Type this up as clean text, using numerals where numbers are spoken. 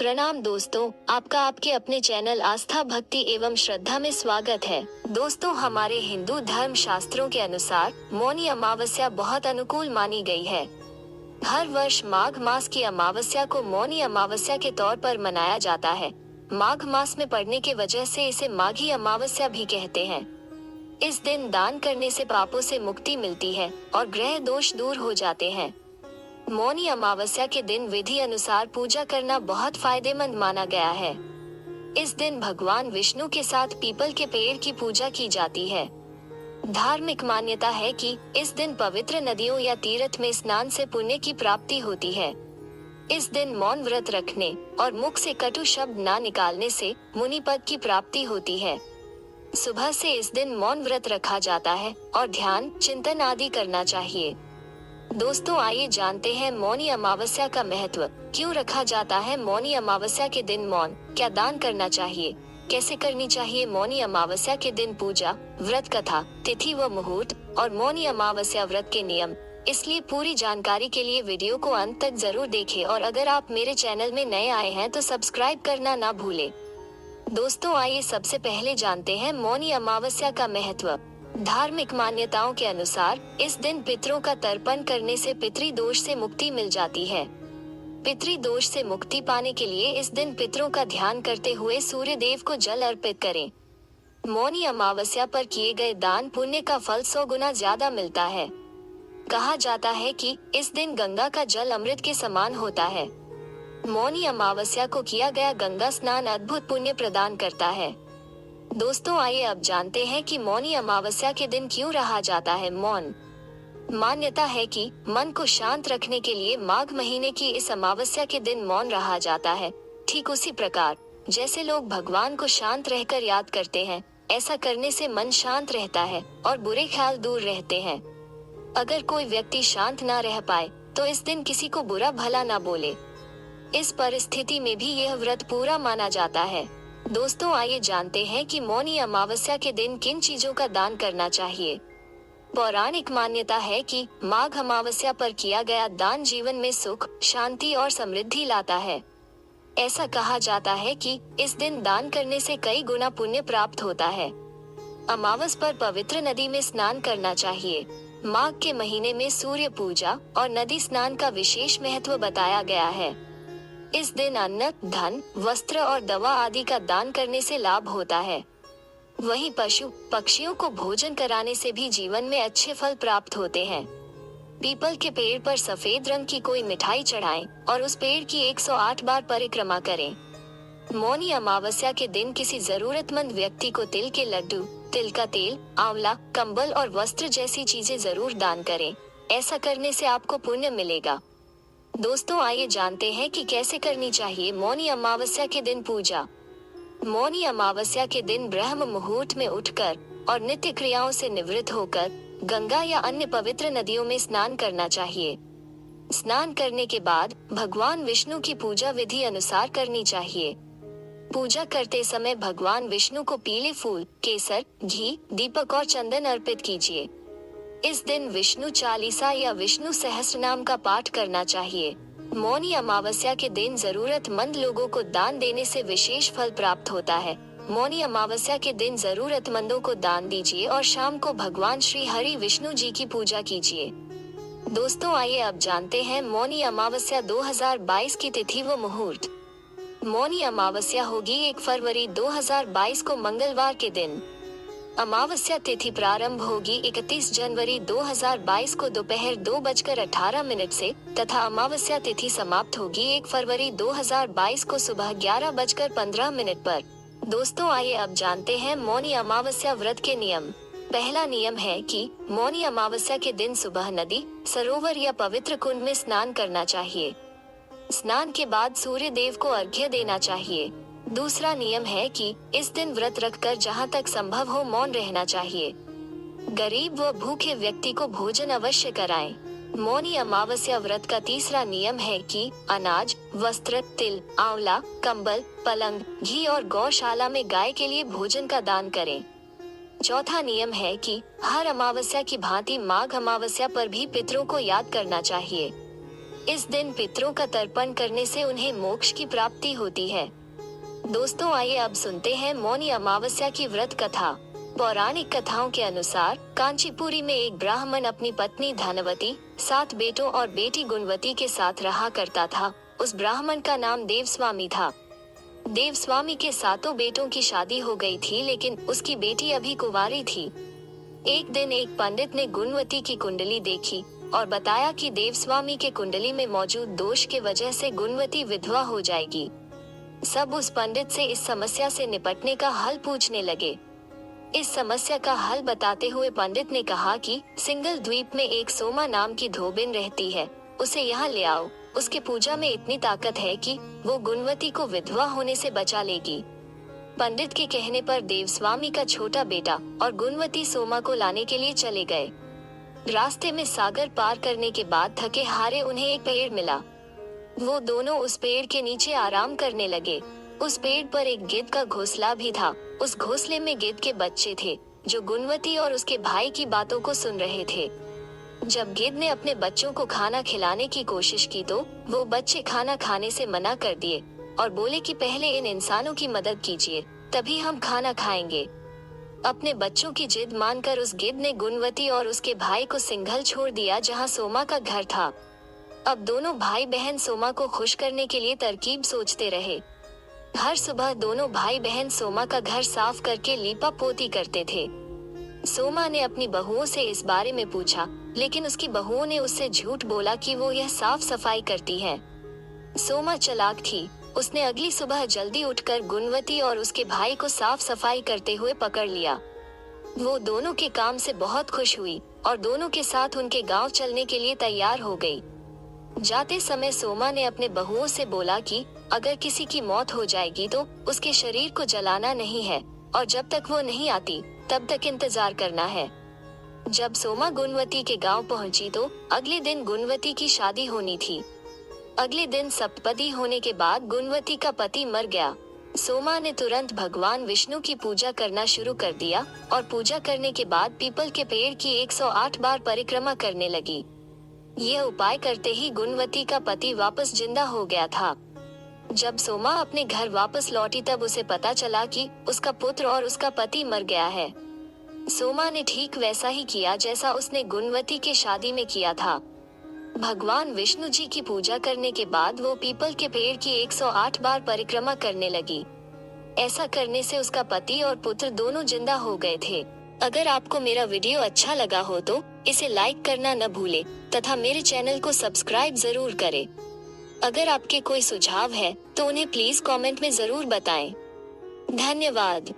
प्रणाम दोस्तों, आपका आपके अपने चैनल आस्था भक्ति एवं श्रद्धा में स्वागत है। दोस्तों, हमारे हिंदू धर्म शास्त्रों के अनुसार मौनी अमावस्या बहुत अनुकूल मानी गई है। हर वर्ष माघ मास की अमावस्या को मौनी अमावस्या के तौर पर मनाया जाता है। माघ मास में पड़ने के वजह से इसे माघी अमावस्या भी कहते हैं। इस दिन दान करने से पापों से मुक्ति मिलती है और ग्रह दोष दूर हो जाते हैं। मौनी अमावस्या के दिन विधि अनुसार पूजा करना बहुत फायदेमंद माना गया है। इस दिन भगवान विष्णु के साथ पीपल के पेड़ की पूजा की जाती है। धार्मिक मान्यता है कि इस दिन पवित्र नदियों या तीर्थ में स्नान से पुण्य की प्राप्ति होती है। इस दिन मौन व्रत रखने और मुख से कटु शब्द ना निकालने से मुनि पद की प्राप्ति होती है। सुबह से इस दिन मौन व्रत रखा जाता है और ध्यान चिंतन आदि करना चाहिए। दोस्तों, आइए जानते हैं मौनी अमावस्या का महत्व। क्यों रखा जाता है मौनी अमावस्या के दिन मौन? क्या दान करना चाहिए? कैसे करनी चाहिए मौनी अमावस्या के दिन पूजा, व्रत कथा, तिथि व मुहूर्त और मौनी अमावस्या व्रत के नियम। इसलिए पूरी जानकारी के लिए वीडियो को अंत तक जरूर देखें और अगर आप मेरे चैनल में नए आए हैं तो सब्सक्राइब करना ना भूलें। दोस्तों, आइए सबसे पहले जानते हैं मौनी अमावस्या का महत्व। धार्मिक मान्यताओं के अनुसार इस दिन पितरों का तर्पण करने से पितृदोष से मुक्ति मिल जाती है। पितृदोष से मुक्ति पाने के लिए इस दिन पितरों का ध्यान करते हुए सूर्य देव को जल अर्पित करें। मौनी अमावस्या पर किए गए दान पुण्य का फल 100 गुना ज्यादा मिलता है। कहा जाता है कि इस दिन गंगा का जल अमृत के समान होता है। मौनी अमावस्या को किया गया गंगा स्नान अद्भुत पुण्य प्रदान करता है। दोस्तों, आइए अब जानते हैं कि मौनी अमावस्या के दिन क्यों रहा जाता है मौन। मान्यता है कि मन को शांत रखने के लिए माघ महीने की इस अमावस्या के दिन मौन रहा जाता है। ठीक उसी प्रकार जैसे लोग भगवान को शांत रहकर याद करते हैं, ऐसा करने से मन शांत रहता है और बुरे ख्याल दूर रहते हैं। अगर कोई व्यक्ति शांत ना रह पाए तो इस दिन किसी को बुरा भला ना बोले। इस परिस्थिति में भी यह व्रत पूरा माना जाता है। दोस्तों, आइए जानते हैं कि मौनी अमावस्या के दिन किन चीजों का दान करना चाहिए। पौराणिक मान्यता है कि माघ अमावस्या पर किया गया दान जीवन में सुख, शांति और समृद्धि लाता है। ऐसा कहा जाता है कि इस दिन दान करने से कई गुना पुण्य प्राप्त होता है। अमावस पर पवित्र नदी में स्नान करना चाहिए। माघ के महीने में सूर्य पूजा और नदी स्नान का विशेष महत्व बताया गया है। इस दिन अन्न, धन, वस्त्र और दवा आदि का दान करने से लाभ होता है। वहीं पशु पक्षियों को भोजन कराने से भी जीवन में अच्छे फल प्राप्त होते हैं। पीपल के पेड़ पर सफेद रंग की कोई मिठाई चढ़ाएं और उस पेड़ की 108 बार परिक्रमा करें। मौनी अमावस्या के दिन किसी जरूरतमंद व्यक्ति को तिल के लड्डू, तिल का तेल, आंवला, कंबल और वस्त्र जैसी चीजें जरूर दान करें। ऐसा करने से आपको पुण्य मिलेगा। दोस्तों, आइए जानते हैं कि कैसे करनी चाहिए मौनी अमावस्या के दिन पूजा। मौनी अमावस्या के दिन ब्रह्म मुहूर्त में उठकर और नित्य क्रियाओं से निवृत्त होकर गंगा या अन्य पवित्र नदियों में स्नान करना चाहिए। स्नान करने के बाद भगवान विष्णु की पूजा विधि अनुसार करनी चाहिए। पूजा करते समय भगवान विष्णु को पीले फूल, केसर, घी, दीपक और चंदन अर्पित कीजिए। इस दिन विष्णु चालीसा या विष्णु सहस्त्रनाम का पाठ करना चाहिए। मौनी अमावस्या के दिन जरूरतमंद लोगों को दान देने से विशेष फल प्राप्त होता है। मौनी अमावस्या के दिन जरूरतमंदों को दान दीजिए और शाम को भगवान श्री हरि विष्णु जी की पूजा कीजिए। दोस्तों, आइए अब जानते हैं मौनी अमावस्या 2022 की तिथि व मुहूर्त। मौनी अमावस्या होगी 1 फरवरी 2022 को मंगलवार के दिन। अमावस्या तिथि प्रारंभ होगी 31 जनवरी 2022 को दोपहर 2:18 से तथा अमावस्या तिथि समाप्त होगी 1 फरवरी 2022 को सुबह 11:15 पर। दोस्तों, आइए अब जानते हैं मौनी अमावस्या व्रत के नियम। पहला नियम है कि मौनी अमावस्या के दिन सुबह नदी, सरोवर या पवित्र कुंड में स्नान करना चाहिए। स्नान के बाद सूर्य देव को अर्घ्य देना चाहिए। दूसरा नियम है कि इस दिन व्रत रखकर जहां तक संभव हो मौन रहना चाहिए। गरीब व भूखे व्यक्ति को भोजन अवश्य कराएं। मौनी अमावस्या व्रत का तीसरा नियम है कि अनाज, वस्त्र, तिल, आंवला, कंबल, पलंग, घी और गौशाला में गाय के लिए भोजन का दान करें। चौथा नियम है कि हर अमावस्या की भांति माघ अमावस्या पर भी पितरों को याद करना चाहिए। इस दिन पितरों का तर्पण करने से उन्हें मोक्ष की प्राप्ति होती है। दोस्तों आइए अब सुनते हैं मौनी अमावस्या की व्रत कथा। पौराणिक कथाओं के अनुसार कांचीपुरी में एक ब्राह्मण अपनी पत्नी धनवती, 7 बेटों और बेटी गुणवती के साथ रहा करता था। उस ब्राह्मण का नाम देवस्वामी था। देवस्वामी के 7 बेटों की शादी हो गई थी, लेकिन उसकी बेटी अभी कुंवारी थी। एक दिन एक पंडित ने गुणवती की कुंडली देखी और बताया कि देवस्वामी के कुंडली में मौजूद दोष के वजह से गुणवती विधवा हो जाएगी। सब उस पंडित से इस समस्या से निपटने का हल पूछने लगे। इस समस्या का हल बताते हुए पंडित ने कहा कि सिंगल द्वीप में एक सोमा नाम की धोबिन रहती है, उसे यहाँ ले आओ। उसके पूजा में इतनी ताकत है कि वो गुणवती को विधवा होने से बचा लेगी। पंडित के कहने पर देवस्वामी का छोटा बेटा और गुणवती सोमा को लाने के लिए चले गए। रास्ते में सागर पार करने के बाद थके हारे उन्हें एक पेड़ मिला। वो दोनों उस पेड़ के नीचे आराम करने लगे। उस पेड़ पर एक गिद्ध का घोंसला भी था। उस घोंसले में गिद्ध के बच्चे थे जो गुणवती और उसके भाई की बातों को सुन रहे थे। जब गिद्ध ने अपने बच्चों को खाना खिलाने की कोशिश की तो वो बच्चे खाना खाने से मना कर दिए और बोले कि पहले इन इंसानों की मदद कीजिए, तभी हम खाना खाएंगे। अपने बच्चों की जिद मानकर उस गिद्ध ने गुणवती और उसके भाई को सिंघल छोड़ दिया, जहां सोमा का घर था। अब दोनों भाई बहन सोमा को खुश करने के लिए तरकीब सोचते रहे। हर सुबह दोनों भाई बहन सोमा का घर साफ करके लीपा पोती करते थे। सोमा ने अपनी बहुओं से इस बारे में पूछा, लेकिन उसकी बहुओं ने उससे झूठ बोला कि वो यह साफ सफाई करती है। सोमा चालाक थी। उसने अगली सुबह जल्दी उठकर गुणवती और उसके भाई को साफ सफाई करते हुए पकड़ लिया। वो दोनों के काम से बहुत खुश हुई और दोनों के साथ उनके गांव चलने के लिए तैयार हो गई। जाते समय सोमा ने अपने बहुओं से बोला कि अगर किसी की मौत हो जाएगी तो उसके शरीर को जलाना नहीं है और जब तक वो नहीं आती तब तक इंतजार करना है। जब सोमा गुणवती के गांव पहुंची तो अगले दिन गुणवती की शादी होनी थी। अगले दिन सप्तपदी होने के बाद गुणवती का पति मर गया। सोमा ने तुरंत भगवान विष्णु की पूजा करना शुरू कर दिया और पूजा करने के बाद पीपल के पेड़ की 108 बार परिक्रमा करने लगी। यह उपाय करते ही गुणवती का पति वापस जिंदा हो गया था। जब सोमा अपने घर वापस लौटी तब उसे पता चला कि उसका पुत्र और उसका पति मर गया है। सोमा ने ठीक वैसा ही किया जैसा उसने गुणवती के शादी में किया था। भगवान विष्णु जी की पूजा करने के बाद वो पीपल के पेड़ की 108 बार परिक्रमा करने लगी। ऐसा करने से उसका पति और पुत्र दोनों जिंदा हो गए थे। अगर आपको मेरा वीडियो अच्छा लगा हो तो इसे लाइक करना न भूले तथा मेरे चैनल को सब्सक्राइब जरूर करें। अगर आपके कोई सुझाव है तो उन्हें प्लीज कमेंट में जरूर बताएं। धन्यवाद।